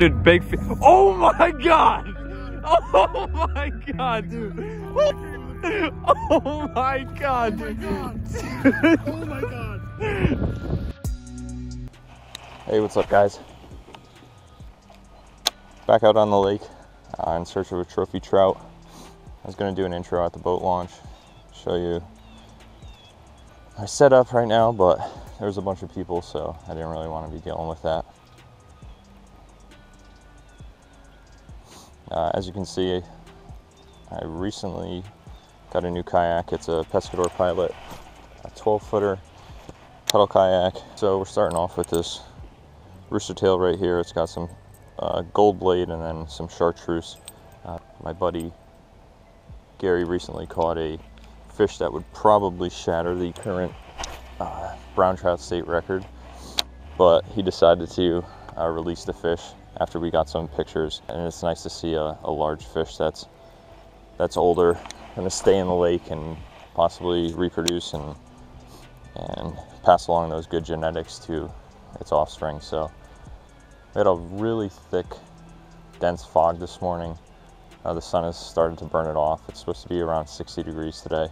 Dude, big fish. Oh my god! Oh my god, dude! Oh my god, dude! Oh my god! Hey, what's up, guys? Back out on the lake in search of a trophy trout. I was gonna do an intro at the boat launch, show you my setup right now, but there's a bunch of people, so I didn't really want to be dealing with that. As you can see, I recently got a new kayak. It's a Pescador Pilot, a 12-footer pedal kayak. So we're starting off with this rooster tail right here. It's got some gold blade and then some chartreuse. My buddy Gary recently caught a fish that would probably shatter the current brown trout state record, but he decided to release the fish after we got some pictures, and it's nice to see a large fish that's older, going to stay in the lake and possibly reproduce and pass along those good genetics to its offspring. So we had a really thick, dense fog this morning. The sun has started to burn it off. It's supposed to be around 60 degrees today.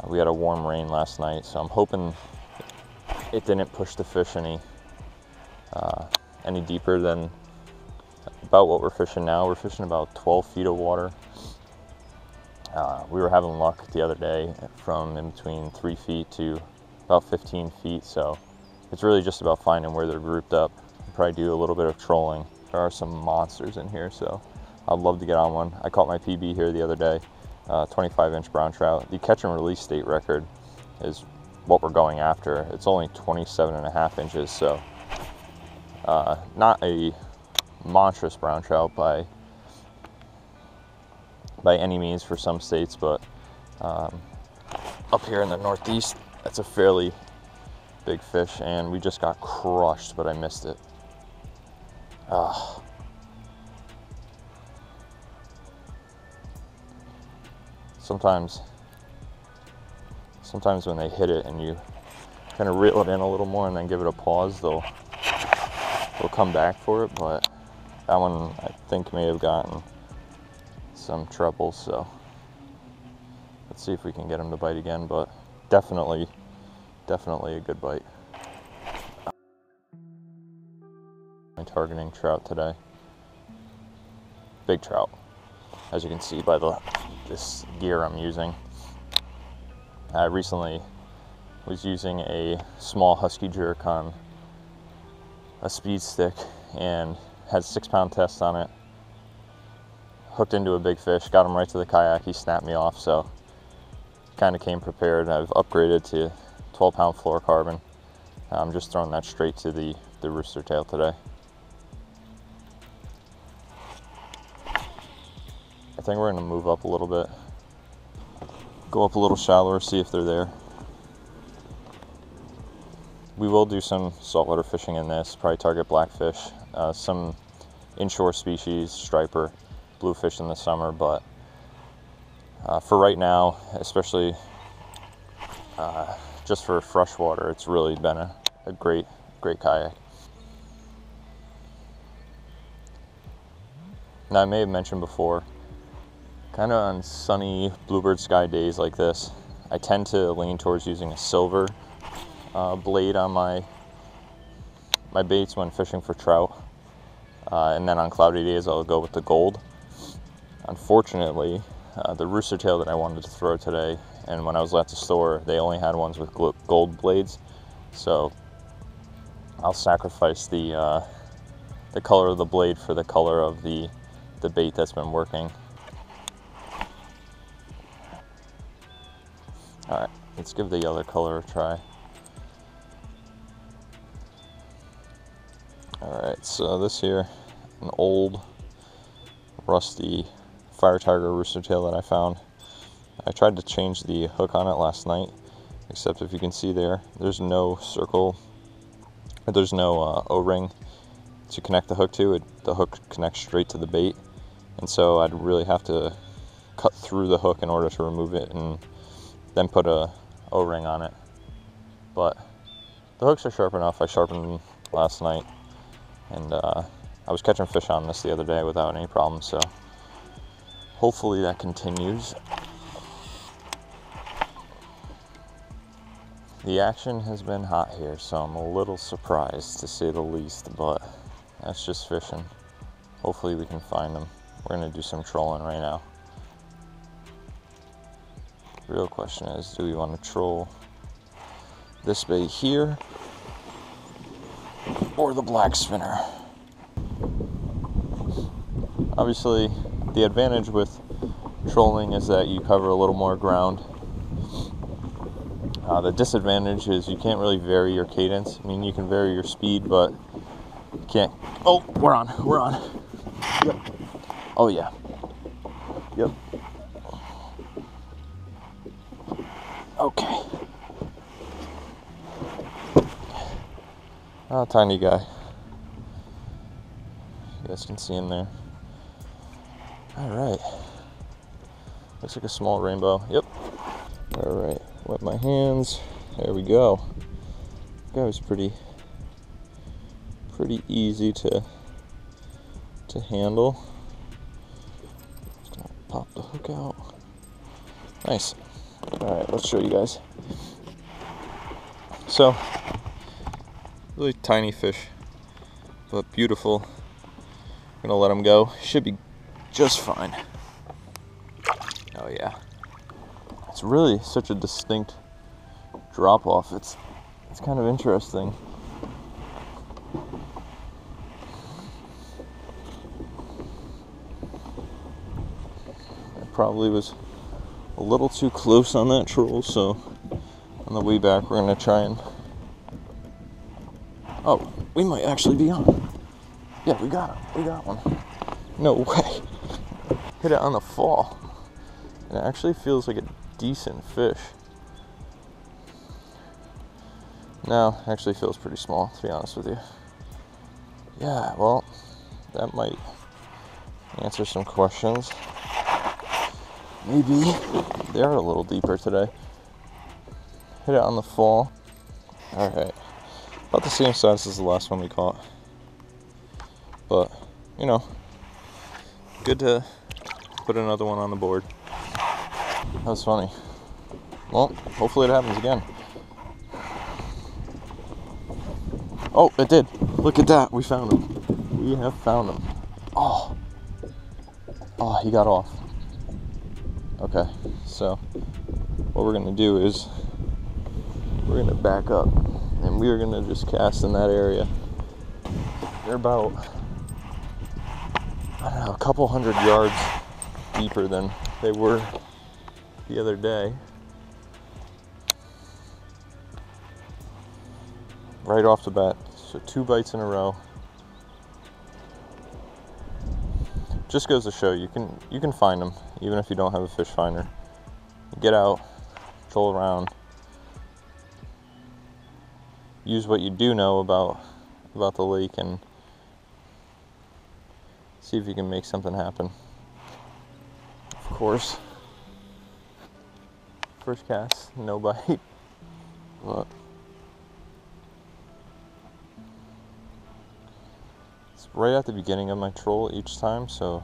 We had a warm rain last night, so I'm hoping it didn't push the fish any deeper than about what we're fishing now. We're fishing about 12 feet of water. We were having luck the other day from in between 3 feet to about 15 feet, so it's really just about finding where they're grouped up. I'll probably do a little bit of trolling. There are some monsters in here, so I'd love to get on one. I caught my PB here the other day, 25-inch brown trout. The catch and release state record is what we're going after. It's only 27.5 inches, so not a monstrous brown trout by any means for some states, but up here in the Northeast, that's a fairly big fish, and we just got crushed, but I missed it. Sometimes when they hit it and you kind of reel it in a little more and then give it a pause, they'll come back for it, but that one I think may have gotten some trouble, so let's see if we can get him to bite again, but definitely a good bite. I'm targeting trout today. Big trout, as you can see by this gear I'm using. I recently was using a small husky jerk on a speed stick and had 6-pound test on it. Hooked into a big fish, got him right to the kayak. He snapped me off, so kind of came prepared. I've upgraded to 12-pound fluorocarbon. I'm just throwing that straight to the rooster tail today. I think we're going to move up a little bit, go up a little shallower, see if they're there. We will do some saltwater fishing in this, probably target blackfish, some inshore species, striper, bluefish in the summer, but for right now, especially just for freshwater, it's really been a great kayak. Now, I may have mentioned before, kind of on sunny bluebird sky days like this, I tend to lean towards using a silver blade on my baits when fishing for trout, and then on cloudy days I'll go with the gold. Unfortunately, the rooster tail that I wanted to throw today, and when I was at the store, they only had ones with gold blades, so I'll sacrifice the color of the blade for the color of the bait that's been working. All right, let's give the other color a try. All right, so this here, an old, rusty fire tiger rooster tail that I found. I tried to change the hook on it last night, except if you can see there's no circle, there's no O-ring to connect the hook to. The hook connects straight to the bait, and so I'd really have to cut through the hook in order to remove it and then put a O-ring on it. But the hooks are sharp enough. I sharpened them last night, and I I was catching fish on this the other day without any problems, so hopefully that continues. The action has been hot here, so I'm a little surprised to say the least, but that's just fishing. Hopefully we can find them. We're gonna do some trolling right now. The real question is, do we want to troll this bait here or the black spinner? Obviously, the advantage with trolling is that you cover a little more ground. The disadvantage is you can't really vary your cadence. I mean, you can vary your speed, but you can't. Oh, we're on. Yep. Oh, yeah. Yep. Okay. Oh, tiny guy. You guys can see him there. All right. Looks like a small rainbow. Yep. All right. Wet my hands. There we go. That was pretty easy to handle. Just gonna pop the hook out. Nice. All right, let's show you guys. So, really tiny fish, but beautiful. I'm gonna let him go. Should be just fine. Oh yeah. It's really such a distinct drop off. It's kind of interesting. I probably was a little too close on that troll, so on the way back we're gonna try and, oh, we might actually be on. Yeah, we got one. No way. Hit it on the fall. And it actually feels like a decent fish. No, actually feels pretty small, to be honest with you. Yeah, well, that might answer some questions. Maybe they're a little deeper today. Hit it on the fall. All right, about the same size as the last one we caught. But, you know, good to put another one on the board. That was funny. Well, hopefully it happens again. Oh, it did. Look at that. We found him. We have found him. Oh, he got off. Okay, so what we're gonna do is we're gonna back up and we are gonna just cast in that area. They're about, I don't know, a couple hundred yards deeper than they were the other day. Right off the bat, so 2 bites in a row. Just goes to show you can find them even if you don't have a fish finder. Get out, troll around, use what you do know about the lake, and see if you can make something happen. Of course, first cast, no bite, but it's right at the beginning of my troll each time, so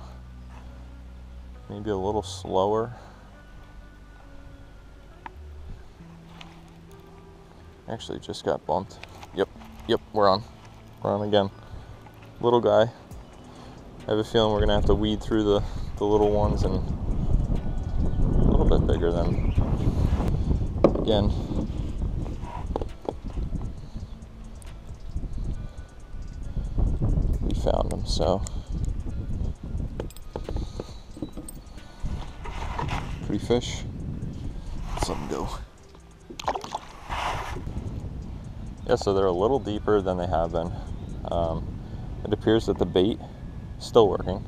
maybe a little slower. Actually just got bumped. Yep, we're on again. Little guy. I have a feeling we're gonna have to weed through the little ones, and a little bit bigger than, again. We found them, so pretty fish. Let's let them go. Yeah, so they're a little deeper than they have been. It appears that the bait is still working.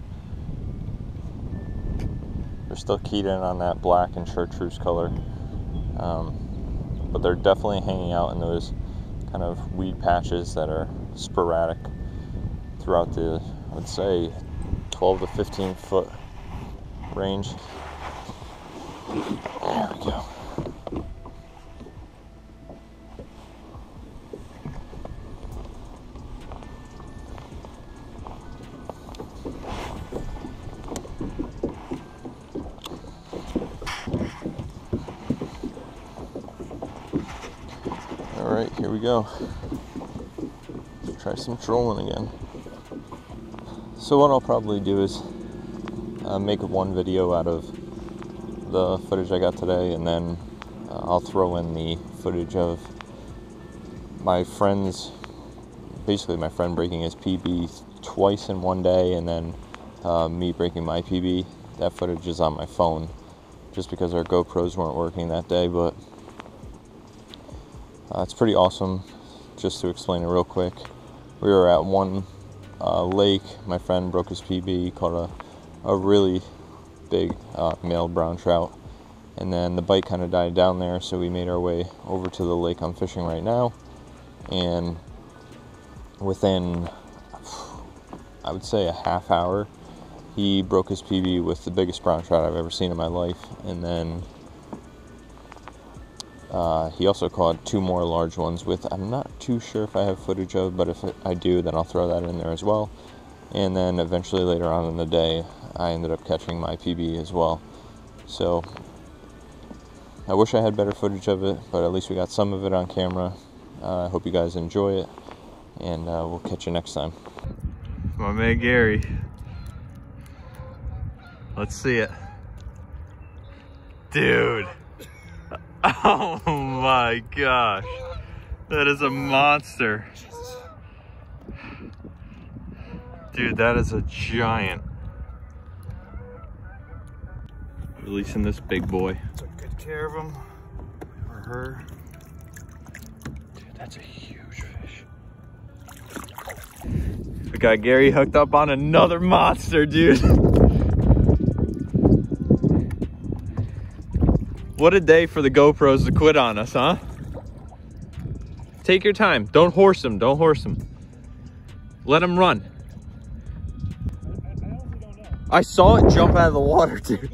They're still keyed in on that black and chartreuse color. But they're definitely hanging out in those kind of weed patches that are sporadic throughout the, I would say, 12 to 15 foot range. There we go. All right, here we go. Try some trolling again. So what I'll probably do is make one video out of the footage I got today, and then I'll throw in the footage of my friend's, basically my friend breaking his PB twice in one day, and then me breaking my PB. That footage is on my phone, just because our GoPros weren't working that day, but it's pretty awesome. Just to explain it real quick, we were at one lake. My friend broke his PB, caught a really big male brown trout, and then the bite kind of died down there, so we made our way over to the lake I'm fishing right now, and within, I would say, a half hour, he broke his PB with the biggest brown trout I've ever seen in my life. And then he also caught two more large ones with, I'm not too sure if I have footage of, but if I do, then I'll throw that in there as well. And then eventually later on in the day, I ended up catching my PB as well. So I wish I had better footage of it, but at least we got some of it on camera. I hope you guys enjoy it, and we'll catch you next time. My man Gary. Let's see it. Dude. Oh my gosh. That is a monster. Dude, that is a giant. Releasing this big boy. Took good care of him, or her. Dude, that's a huge fish. We got Gary hooked up on another monster, dude. What a day for the GoPros to quit on us, huh? Take your time. Don't horse him. Don't horse him. Let him run. I honestly don't know. I saw it jump out of the water, dude.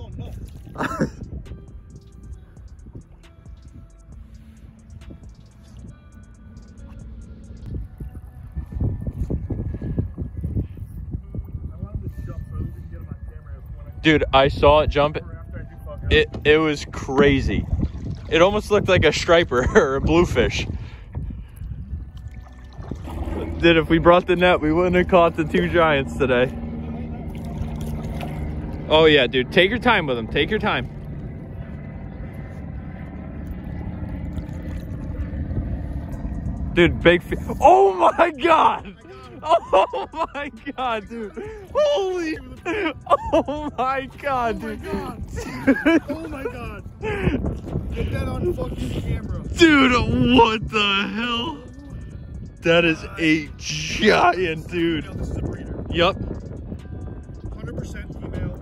Dude, I saw it jump. It was crazy. It almost looked like a striper or a bluefish. Dude, if we brought the net, we wouldn't have caught the two giants today. Oh yeah, dude, take your time with them. Take your time. Dude, big fish. Oh my God. Oh my God, dude. Holy. Oh my God, dude. Oh my God. Get that on fucking camera. Dude, what the hell? That is a giant, dude. This is a breeder. Yup. 100% female.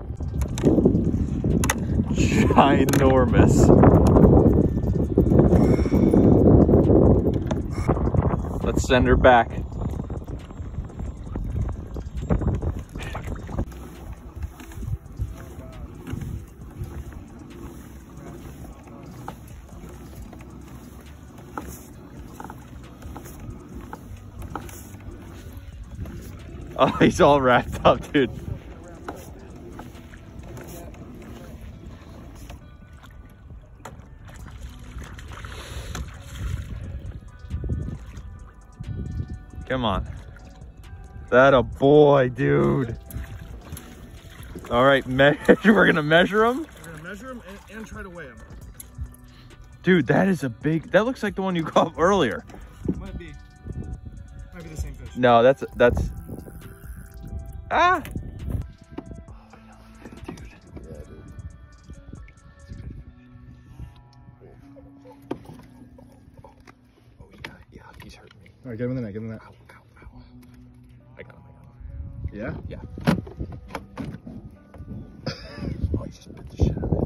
Ginormous. Let's send her back. Oh, he's all wrapped up, dude. Come on. That a boy, dude. All right, we're gonna measure him. We're gonna measure him and try to weigh him. Dude, that is a big, that looks like the one you caught earlier. Might be the same fish. No, that's, ah. Dude. Yeah, dude. Oh yeah, he's hurting me. All right, get him in the net, get him in the net. Ow, ow, ow. I got him. Yeah? Yeah. Oh, he just bit the shit out of me.